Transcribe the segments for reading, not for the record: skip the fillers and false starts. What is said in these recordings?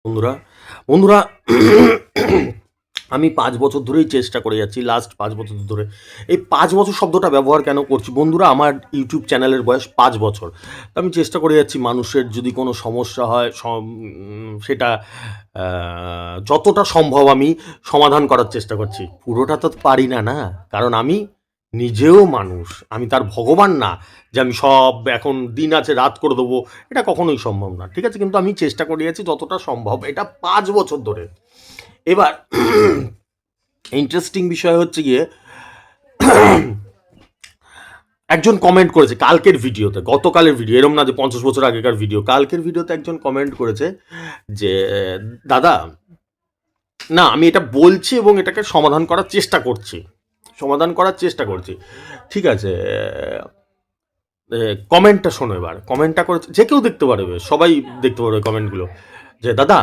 বন্ধুরা বন্ধুরা আমি ৫ বছর ধরেই চেষ্টা করে যাচ্ছি, লাস্ট ৫ বছর ধরে। এই ৫ বছর শব্দটা ব্যবহার কেন করছি বন্ধুরা? আমার ইউটিউব চ্যানেলের বয়স ৫ বছর। তো আমি চেষ্টা করে যাচ্ছি মানুষের যদি কোনো সমস্যা হয় সেটা যতটা সম্ভব আমি সমাধান করার চেষ্টা করছি। পুরোটা তো পারি না, না? কারণ আমি নিজেও মানুষ, আমি তার ভগবান না যে আমি সব এখন দিন আছে রাত করে দেবো, এটা কখনোই সম্ভব না, ঠিক আছে? কিন্তু আমি চেষ্টা করে যাচ্ছি যতটা সম্ভব, এটা ৫ বছর ধরে। এবার ইন্টারেস্টিং বিষয় হচ্ছে গিয়ে একজন কমেন্ট করেছে কালকের ভিডিওতে, গতকালের ভিডিও, এরম না যে ৫০ বছর আগেকার ভিডিও, কালকের ভিডিওতে একজন কমেন্ট করেছে যে দাদা, না আমি এটা বলছি এবং এটাকে সমাধান করার চেষ্টা করছি, ঠিক আছে? কমেন্টটা শোনো। এবার কমেন্টটা করেছে, যে কেউ দেখতে পারবে, সবাই দেখতে পারবে কমেন্টগুলো, যে দাদা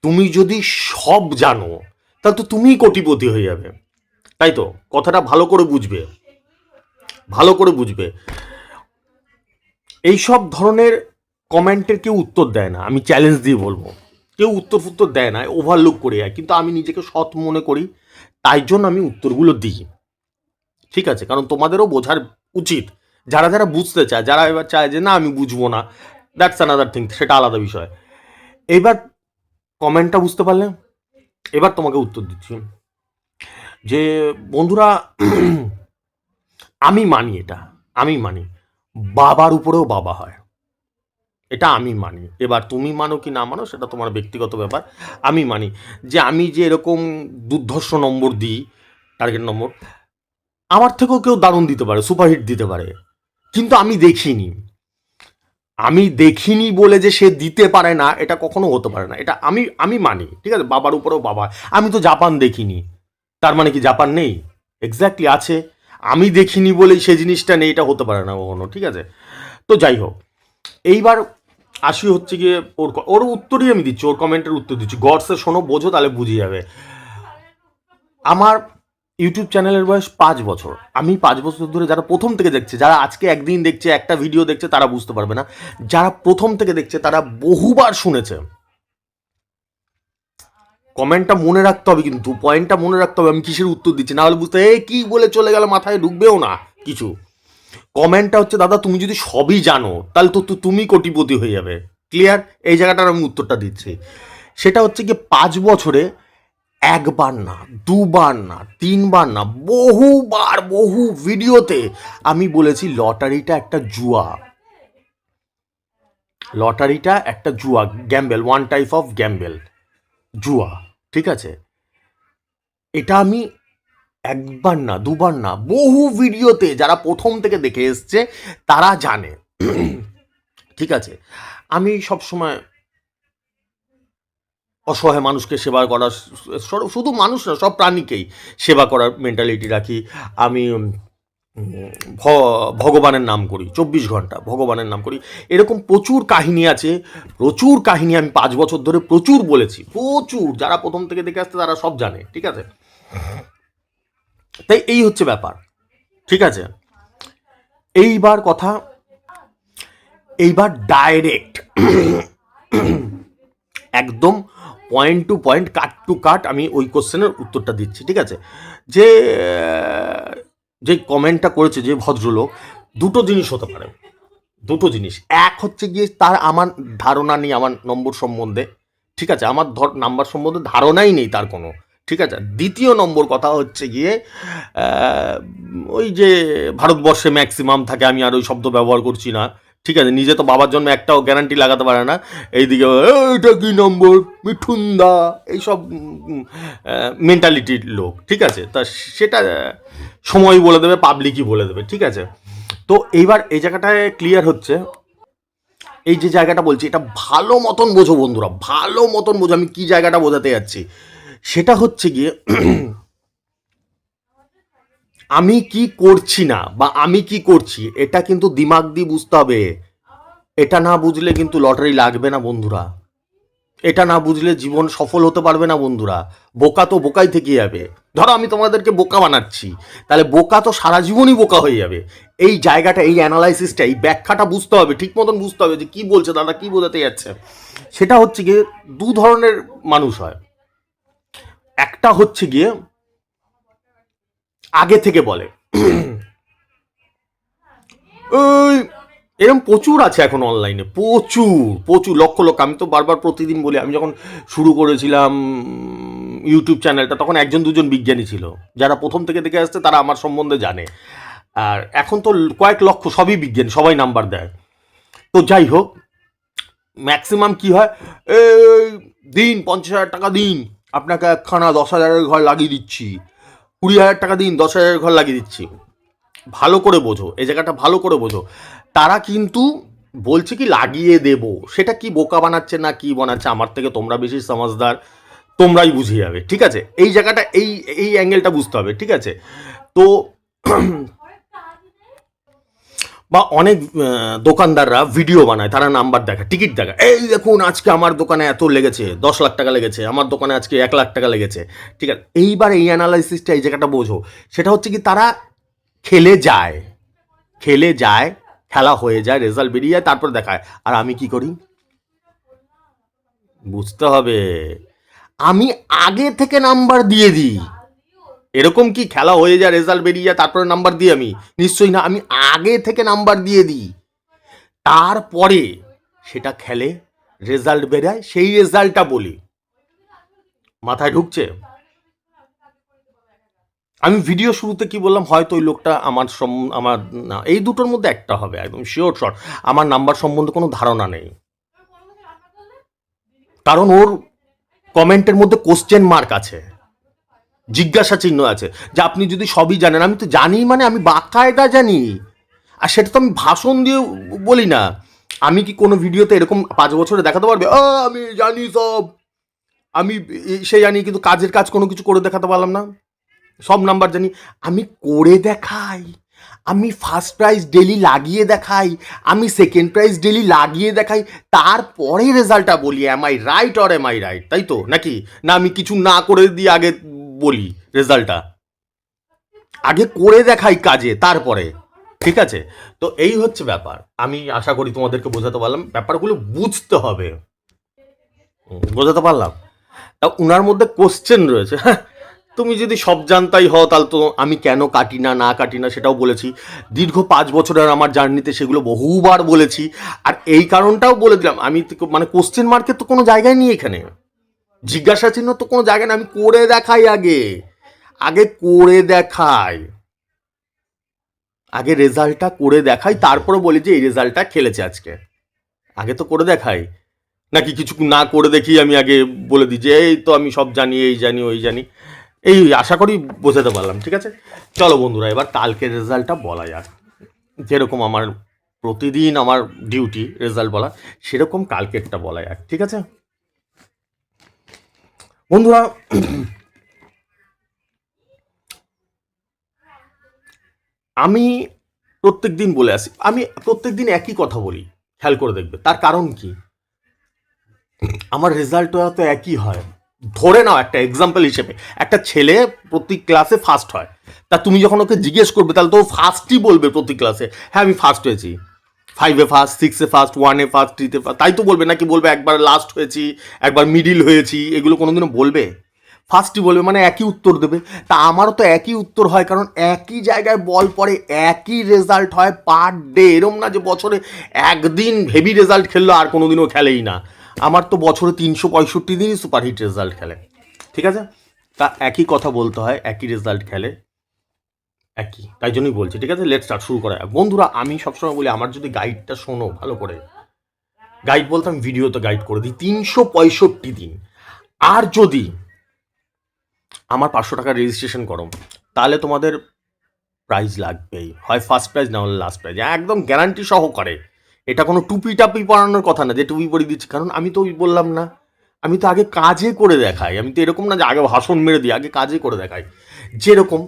তুমি যদি সব জানো তাহলে তো তুমিই কোটিপতি হয়ে যাবে, তাই তো? কথাটা ভালো করে বুঝবে। এইসব ধরনের কমেন্টের কেউ উত্তর দেয় না, আমি চ্যালেঞ্জ দিয়ে বলবো। কেউ উত্তর দেয় না, ওভারলুক করে যায়, কিন্তু আমি নিজেকে সৎ মনে করি, তাই জন্য আমি উত্তরগুলো দিই, ঠিক আছে? কারণ তোমাদেরও বোঝার উচিত, যারা যারা বুঝতে চায়, যারা এবার চায় যে না আমি বুঝবো না, দ্যাটস অ্যানাদার থিং, সেটা আলাদা বিষয়। এবার কমেন্টটা বুঝতে পারলে, এবার তোমাকে উত্তর দিচ্ছি যে বন্ধুরা, আমি মানি বাবার উপরেও বাবা হয়, এটা আমি মানি। এবার তুমি মানো কি না মানো সেটা তোমার ব্যক্তিগত ব্যাপার। আমি মানি যে আমি যে এরকম দুর্ধর্ষ নম্বর দিই, টার্গেট নম্বর, আমার থেকেও কেউ দারুণ দিতে পারে, সুপারহিট দিতে পারে, কিন্তু আমি দেখিনি বলে যে সে দিতে পারে না, এটা কখনো হতে পারে না। এটা আমি মানি, ঠিক আছে? বাবার উপরেও বাবা। আমি তো জাপান দেখিনি, তার মানে কি জাপান নেই? এক্স্যাক্টলি আছে। আমি দেখিনি বলেই সে জিনিসটা নেই, এটা হতে পারে না কখনো, ঠিক আছে? তো যাই হোক, এইবার আসি হচ্ছে গিয়ে ওর উত্তরই আমি দিচ্ছি, ওর কমেন্টের উত্তর দিচ্ছি। গডসে শোনো, বোঝো, তাহলে বুঝে যাবে। আমার ইউটিউব চ্যানেলের বয়স ৫ বছর। আমি ৫ বছর ধরে, যারা প্রথম থেকে দেখছে, যারা আজকে একদিন দেখছে, একটা ভিডিও দেখছে, তারা বুঝতে পারবে না। যারা প্রথম থেকে দেখছে তারা বহুবার শুনেছে। কমেন্টটা মনে রাখতে হবে, কিন্তু পয়েন্টটা মনে রাখতে হবে আমি কিসের উত্তর দিচ্ছি, না হলে বুঝতে কি বলে চলে গেল, মাথায় ঢুকবেও না কিছু। কমেন্টটা হচ্ছে দাদা তুমি যদি সবই জানো তাহলে তো তুমি কোটিপতি হয়ে যাবে। ক্লিয়ার? এই জায়গাটার আমি উত্তরটা দিচ্ছি। সেটা হচ্ছে কি, ৫ বছরে একবার না, দুবার না, তিনবার না, বহুবার, বহু ভিডিওতে আমি বলেছি লটারিটা একটা জুয়া, Gambel, one type of Gambel, জুয়া, ঠিক আছে? এটা আমি একবার না, দুবার না, বহু ভিডিওতে, যারা প্রথম থেকে দেখে এসছে তারা জানে, ঠিক আছে? আমি সবসময় অসহায় মানুষকে সেবা করার, শুধু মানুষ না, সব প্রাণীকেই সেবা করার মেন্টালিটি রাখি। আমি ভগবানের নাম করি, ২৪ ঘন্টা ভগবানের নাম করি। এরকম প্রচুর কাহিনী আছে, প্রচুর কাহিনী আমি ৫ বছর ধরে প্রচুর বলেছি, প্রচুর। যারা প্রথম থেকে দেখে আসছে তারা সব জানে, ঠিক আছে? তাই এই হচ্ছে ব্যাপার, ঠিক আছে? এইবার কথা, এইবার ডাইরেক্ট একদম point to point, cut to cut আমি ওই কোশ্চেনের উত্তরটা দিচ্ছি, ঠিক আছে? যে যে কমেন্টটা করেছে যে ভদ্রলোক, দুটো জিনিস হতে পারে, দুটো জিনিস। এক হচ্ছে গিয়ে তার আমার ধারণা নেই আমার নম্বর সম্বন্ধে, ঠিক আছে? আমার নাম্বার সম্বন্ধে ধারণাই নেই তার কোনো, ঠিক আছে? দ্বিতীয় নম্বর কথা হচ্ছে গিয়ে ওই যে ভারতবর্ষে ম্যাক্সিমাম থাকে, আমি আর ওই শব্দ ব্যবহার করছি না, ঠিক আছে? নিজে তো বাবার জন্য একটাও গ্যারান্টি লাগাতে পারে না, এইদিকে এটা কি নম্বর, মিঠুনদা, এইসব মেন্টালিটির লোক, ঠিক আছে? তা সেটা সময় বলে দেবে, পাবলিকই বলে দেবে, ঠিক আছে? তো এইবার এই জায়গাটায় ক্লিয়ার হচ্ছে, এই যে জায়গাটা বলছি এটা ভালো মতন বোঝো বন্ধুরা, ভালো মতন বোঝো আমি কি জায়গাটা বোঝাতে যাচ্ছি। সেটা হচ্ছে গিয়ে আমি কি করছি না বা আমি কি করছি, এটা কিন্তু দিমাগ দিয়ে বুঝতে হবে। এটা না বুঝলে কিন্তু লটারি লাগবে না বন্ধুরা, এটা না বুঝলে জীবন সফল হতে পারবে না বন্ধুরা। বোকা তো বোকাই থেকে যাবে। ধরো আমি তোমাদেরকে বোকা বানাচ্ছি, তাহলে বোকা তো সারা জীবনই বোকা হয়ে যাবে। এই জায়গাটা, এই অ্যানালাইসিসটা, এই ব্যাখ্যাটা বুঝতে হবে, ঠিক মতন বুঝতে হবে যে কী বলছে দাদা, কী বোঝাতে যাচ্ছে। সেটা হচ্ছে গিয়ে দু ধরনের মানুষ হয়। একটা হচ্ছে গিয়ে আগে থেকে বলে, ওই এরকম প্রচুর আছে এখন অনলাইনে, প্রচুর প্রচুর লক্ষ লক্ষ। আমি তো বারবার প্রতিদিন বলি, আমি যখন শুরু করেছিলাম ইউটিউব চ্যানেলটা, তখন একজন দুজন বিজ্ঞানী ছিল যারা প্রথম থেকে দেখে আসছে, তারা আমার সম্বন্ধে জানে। আর এখন তো কয়েক লক্ষ, সবই বিজ্ঞানী, সবাই নাম্বার দেয়। তো যাই হোক, ম্যাক্সিমাম কি হয়, এই দিন 50,000 টাকা দিন, আপনাকে একখানা 10,000-এর ঘর লাগিয়ে দিচ্ছি, 20,000 টাকা দিন, 10,000-এর ঘর লাগিয়ে দিচ্ছি। ভালো করে বোঝো, এই জায়গাটা ভালো করে বোঝো। তারা কিন্তু বলছে কি লাগিয়ে দেব, সেটা কি বোকা বানাচ্ছে না কি বানাচ্ছে, আমার থেকে তোমরা বেশি সমাজদার, তোমরাই বুঝে যাবে, ঠিক আছে। এই জায়গাটা, এই এই অ্যাঙ্গেলটা বুঝতে হবে, ঠিক আছে। তো বা অনেক দোকানদাররা ভিডিও বানায়, তারা নাম্বার দেখায়, টিকিট দেখায়, এই দেখুন আজকে আমার দোকানে এত লেগেছে, 10 লাখ টাকা লেগেছে, আমার দোকানে আজকে 1 লাখ টাকা লেগেছে, ঠিক আছে। এইবার এই অ্যানালাইসিসটা, এই জায়গাটা বোঝো। সেটা হচ্ছে কি, তারা খেলে যায়, খেলে যায়, খেলা হয়ে যায়, রেজাল্ট বেরিয়ে যায়, তারপর দেখায়। আর আমি কি করি বুঝতে হবে, আমি আগে থেকে নাম্বার দিয়ে দিই। এরকম কি খেলা হয়ে যায়, রেজাল্ট বেরিয়ে যায়, তারপরে নাম্বার দিই আমি? নিশ্চয়ই না। আমি আগে থেকে নাম্বার দিয়ে দিই, তারপরে সেটা খেলে, রেজাল্ট বেরায়, সেই রেজাল্টটা বলি। মাথায় ঢুকছে? আমি ভিডিও শুরুতে কি বললাম, হয়তো ওই লোকটা আমার না, এই দুটোর মধ্যে একটা হবে, একদম শিওর শট। আমার নাম্বার সম্বন্ধে কোনো ধারণা নেই, কারণ ওর কমেন্টের মধ্যে কোশ্চেন মার্ক আছে, জিজ্ঞাসা চিহ্ন আছে, যে আপনি যদি সবই জানেন। আমি তো জানি, মানে আমি বাকায়দা জানি। আর সেটা তো আমি ভাষণ দিয়ে বলি না। আমি কি কোনো ভিডিওতে এরকম 5 বছরে দেখাতে পারবে, আমি জানি সব, আমি সে জানি, কিন্তু কাজের কাজ কোনো কিছু করে দেখাতে পারলাম না? সব নাম্বার জানি, আমি করে দেখাই, আমি ফার্স্ট প্রাইজ ডেলি লাগিয়ে দেখাই, আমি সেকেন্ড প্রাইজ ডেলি লাগিয়ে দেখাই, তারপরে রেজাল্টটা বলি। Am I right or am I right? তাই তো নাকি? না আমি কিছু না করে দিয়ে আগে বলি রেজাল্টটা? আগে করে দেখাই কাজে, তারপরে, ঠিক আছে। তো এই হচ্ছে ব্যাপার। আমি আশা করি তোমাদেরকে বোঝাতে পারলাম, ব্যাপারগুলো বুঝতে হবে। বোঝাতে পারলাম? তা উনার মধ্যে কোশ্চেন রয়েছে। হ্যাঁ, তুমি যদি সব জানতাই হও, তাহলে তো আমি কেন কাটি না, না কাটি না, সেটাও বলেছি। দীর্ঘ 5 বছরের আমার জার্নিতে সেগুলো বহুবার বলেছি। আর এই কারণটাও বলে দিলাম, আমি মানে কোশ্চেন মার্কের তো কোনো জায়গায় নেই এখানে, জিজ্ঞাসা চিহ্ন তো কোনো জায়গায় না। আমি করে দেখাই, আগে আগে করে দেখাই, আগে রেজাল্টটা করে দেখাই, তারপরে বলি যে এই রেজাল্টটা খেলেছে আজকে। আগে তো করে দেখাই, নাকি কিছু না করে দেখি আমি আগে বলে দিই যে এই তো আমি সব জানি, এই জানি, ওই জানি। এই আশা করি বোঝাতে পারলাম, ঠিক আছে। চলো বন্ধুরা, এবার কালকের রেজাল্টটা বলা যাক। যেরকম আমার প্রতিদিন আমার ডিউটি রেজাল্ট বলা, সেরকম কালকেরটা বলা যাক, ঠিক আছে বন্ধুরা। আমি প্রত্যেক দিন বলে আসি, আমি প্রত্যেক দিন একই কথা বলি, খেয়াল করে দেখবে। তার কারণ কি, আমার রেজাল্টটা তো একই হয়। ধরে নাও একটা এক্সাম্পল হিসেবে, একটা ছেলে প্রতি ক্লাসে ফার্স্ট হয়, তা তুমি যখন ওকে জিজ্ঞেস করবে, তাহলে তো ও ফার্স্টই বলবে প্রতি ক্লাসে, হ্যাঁ আমি ফার্স্ট হয়েছি, 5-এ ফার্স্ট, 6-এ ফার্স্ট, 1-এ ফার্স্ট, 3-তে ফার্স্ট, তাই তো বলবে। নাকি বলবে একবার লাস্ট হয়েছি, একবার মিডিল হয়েছি? এগুলো কোনোদিনও বলবে? ফার্স্টই বলবে, মানে একই উত্তর দেবে। তা আমারও তো একই উত্তর হয়, কারণ একই জায়গায় বল পড়ে, একই রেজাল্ট হয় পার ডে। এরম না যে বছরে একদিন হেভি রেজাল্ট খেললো আর কোনোদিনও খেলেই না। আমার তো বছরে 365 দিনই সুপারহিট রেজাল্ট খেলে, ঠিক আছে। তা একই কথা বলতে হয়, একই রেজাল্ট খেলে, একই, তাই জন্যই বলছি, ঠিক আছে। লেট স্টার্ট, শুরু করা যাক। বন্ধুরা, আমি সবসময় বলি, আমার যদি গাইডটা শোনো ভালো করে, গাইড বলতে আমি ভিডিওতে গাইড করে দিই 365 দিন। আর যদি আমার 500 টাকা রেজিস্ট্রেশন করো, তাহলে তোমাদের প্রাইজ লাগবেই, হয় ফার্স্ট প্রাইজ, না হলে লাস্ট প্রাইজ, একদম গ্যারান্টি সহকারে। এটা কোনো টুপি টাপি পরানোর কথা না যে টুপি পরিয়ে দিচ্ছি, কারণ আমি তো ওই বললাম না, আমি তো আগে কাজে করে দেখাই। আমি তো এরকম না যে আগে ভাষণ মেরে দিই, আগে কাজে করে দেখাই। যেরকম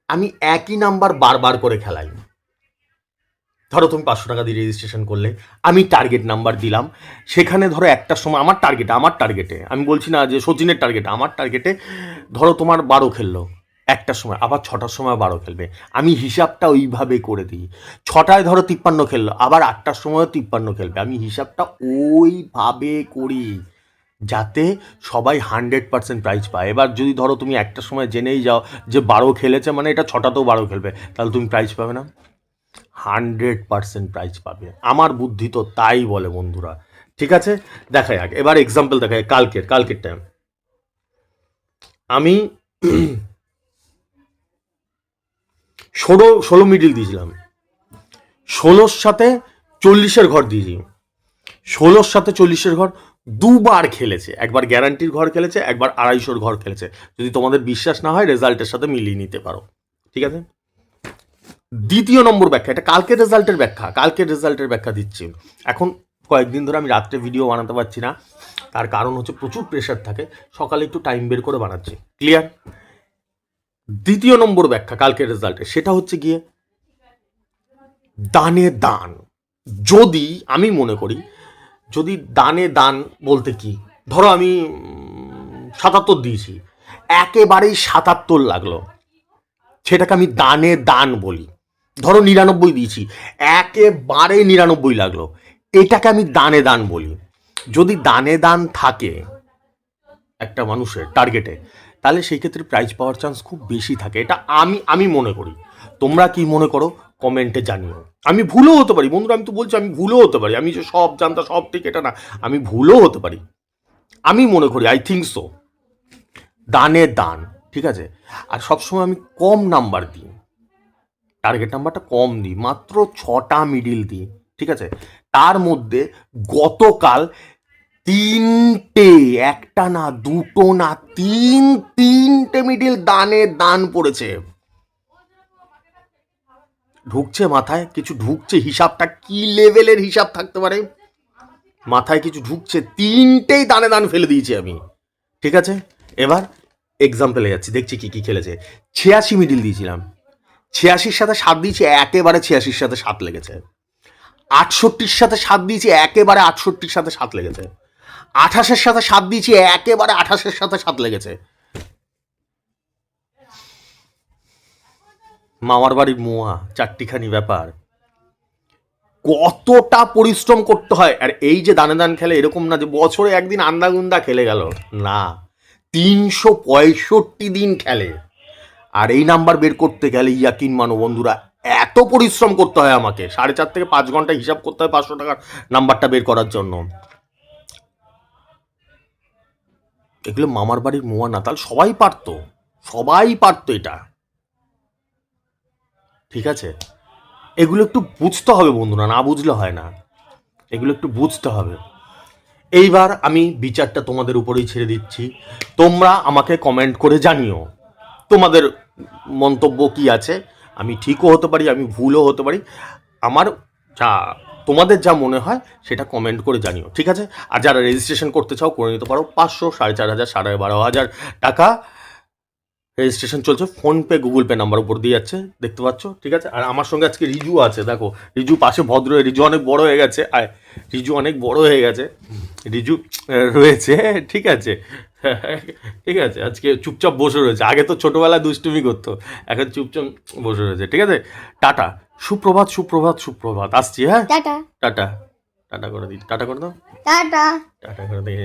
আমি একই নাম্বার বারবার করে খেলাই, ধরো তুমি 500 টাকা দিয়ে রেজিস্ট্রেশন করলে, আমি টার্গেট নাম্বার দিলাম, সেখানে ধরো একটার সময় আমার টার্গেটে আমি বলছি না যে সচিনের টার্গেটে, আমার টার্গেটে ধরো তোমার 12 খেললো একটার সময়, আবার 6টার সময় 12 খেলবে, আমি হিসাবটা ওইভাবে করে দিই। 6টায় ধরো 53 খেললো, আবার 8টার সময়ও 53 খেলবে, আমি হিসাবটা ওইভাবে করি যাতে সবাই 100% প্রাইজ পায়। এবার যদি ধরো তুমি একটার সময় জেনেই যাও যে 12 খেলেছে মানে এটা 6টাতেও 12 খেলবে, তাহলে তুমি প্রাইজ পাবে না, 100% প্রাইজ পাবে। আমার বুদ্ধি তো তাই বলে বন্ধুরা। ঠিক আছে, দেখা যাক এবার এক্সাম্পল দেখা যাক কালকের টাইম। আমি 16 মিডিল দিয়েছিলাম, 16-র সাথে 40-এর ঘর দিয়েছি, 16-র সাথে 40-এর ঘর দুবার খেলেছে, একবার গ্যারান্টির ঘর খেলেছে, একবার 250-র ঘর খেলেছে। যদি তোমাদের বিশ্বাস না হয় রেজাল্টের সাথে মিলিয়ে নিতে পারো। ঠিক আছে, দ্বিতীয় নম্বর ব্যাখ্যা, এটা কালকের রেজাল্টের ব্যাখ্যা দিচ্ছি। এখন কয়েকদিন ধরে আমি রাত্রে ভিডিও বানাতে পারছি না, তার কারণ হচ্ছে প্রচুর প্রেশার থাকে, সকালে একটু টাইম বের করে বানাচ্ছি। ক্লিয়ার? দ্বিতীয় নম্বর ব্যাখ্যা কালকের রেজাল্টে, সেটা হচ্ছে গিয়ে দানে দান। যদি আমি মনে করি, যদি দানে দান বলতে কি, ধরো আমি 77 দিয়েছি, একেবারেই 77 লাগলো, সেটাকে আমি দানে দান বলি। ধরো 99 দিয়েছি, একেবারে 99 লাগলো, এটাকে আমি দানে দান বলি। যদি দানে দান থাকে একটা মানুষের টার্গেটে, তাহলে সেই ক্ষেত্রে প্রাইজ পাওয়ার চান্স খুব বেশি থাকে। এটা আমি মনে করি। তোমরা কি মনে করো কমেন্টে জানিও। আমি ভুলও হতে পারি বন্ধুরা, আমি তো বলছি আমি ভুলও হতে পারি, আমি যে সব জানতা সব ঠিক এটা না, আমি ভুলও হতে পারি। আমি মনে করি আই থিঙ্ক সো, দানে দান। ঠিক আছে, আর সবসময় আমি কম নাম্বার দিই, টার্গেট নাম্বারটা কম দিই, মাত্র 6টা মিডিল দিই। ঠিক আছে, তার মধ্যে গতকাল 3টে, একটা না দুটো না, তিনটে মিডিল দানে দান পড়েছে। ঢুকছে মাথায় কিছু, ঢুকছে হিসাবটা কি লেভেলের হিসাব থাকতে পারে, মাথায় কিছু ঢুকছে, 3টেই দানে দান ফেলে দিয়েছি আমি। ঠিক আছে, এবার এক্সাম্পলে যাচ্ছি, দেখছি কি কি খেলেছে। 86 মিডিল দিয়েছিলাম, 86-র সাথে 7 দিয়েছি, একেবারে 86-র সাথে 7 লেগেছে। 68-র সাথে 7 দিয়েছি, একেবারে 68-র সাথে 7 লেগেছে। 28-এর সাথে 7 দিয়েছি, একেবারে 28-এর সাথে 7 লেগেছে। মামার বাড়ির মোয়া, চারটিখানি ব্যাপার। কতটা পরিশ্রম করতে হয়। আর এই যে দানে দান খেলে, এরকম না যে বছরে একদিন আন্দাগুন্দা খেলে গেল, না, 365 দিন খেলে। আর এই নাম্বার বের করতে গেলে ইয়াকিন মানো বন্ধুরা, এত পরিশ্রম করতে হয় আমাকে, 4.5 থেকে 5 ঘন্টা হিসাব করতে হয় 500 টাকার নাম্বারটা বের করার জন্য। এগুলো মামার বাড়ির মোয়া না, তাহলে সবাই পারতো এটা। ঠিক আছে, এগুলো একটু বুঝতে হবে বন্ধুরা, না বুঝলে হয় না, এগুলো একটু বুঝতে হবে। এইবার আমি বিচারটা তোমাদের উপরেই ছেড়ে দিচ্ছি, তোমরা আমাকে কমেন্ট করে জানিও তোমাদের মন্তব্য কি আছে। আমি ঠিকও হতে পারি, আমি ভুলও হতে পারি, আমার যা তোমাদের যা মনে হয় সেটা কমেন্ট করে জানিও। ঠিক আছে, আর যারা রেজিস্ট্রেশন করতে চাও করে নিতে পারো, 500, 4,500, 12,500 টাকা রেজিস্ট্রেশন চলছে, ফোনপে গুগল পে নাম্বার উপর দিয়ে যাচ্ছে, দেখতে পাচ্ছ। ঠিক আছে, আর আমার সঙ্গে আজকে রিজু আছে, দেখো রিজু পাশে ভদ্র, রিজু অনেক বড় হয়ে গেছে, রিজু রয়েছে। ঠিক আছে, ঠিক আছে, আজকে চুপচাপ বসে রয়েছে, আগে তো ছোটবেলায় দুষ্টুমি করতো, এখন চুপচাপ বসে রয়েছে। ঠিক আছে, টাটা, সুপ্রভাত, আসছি। হ্যাঁ, টাটা টাটা টাটা করে দিই, টাটা করে দাও, টাটা করে দিই।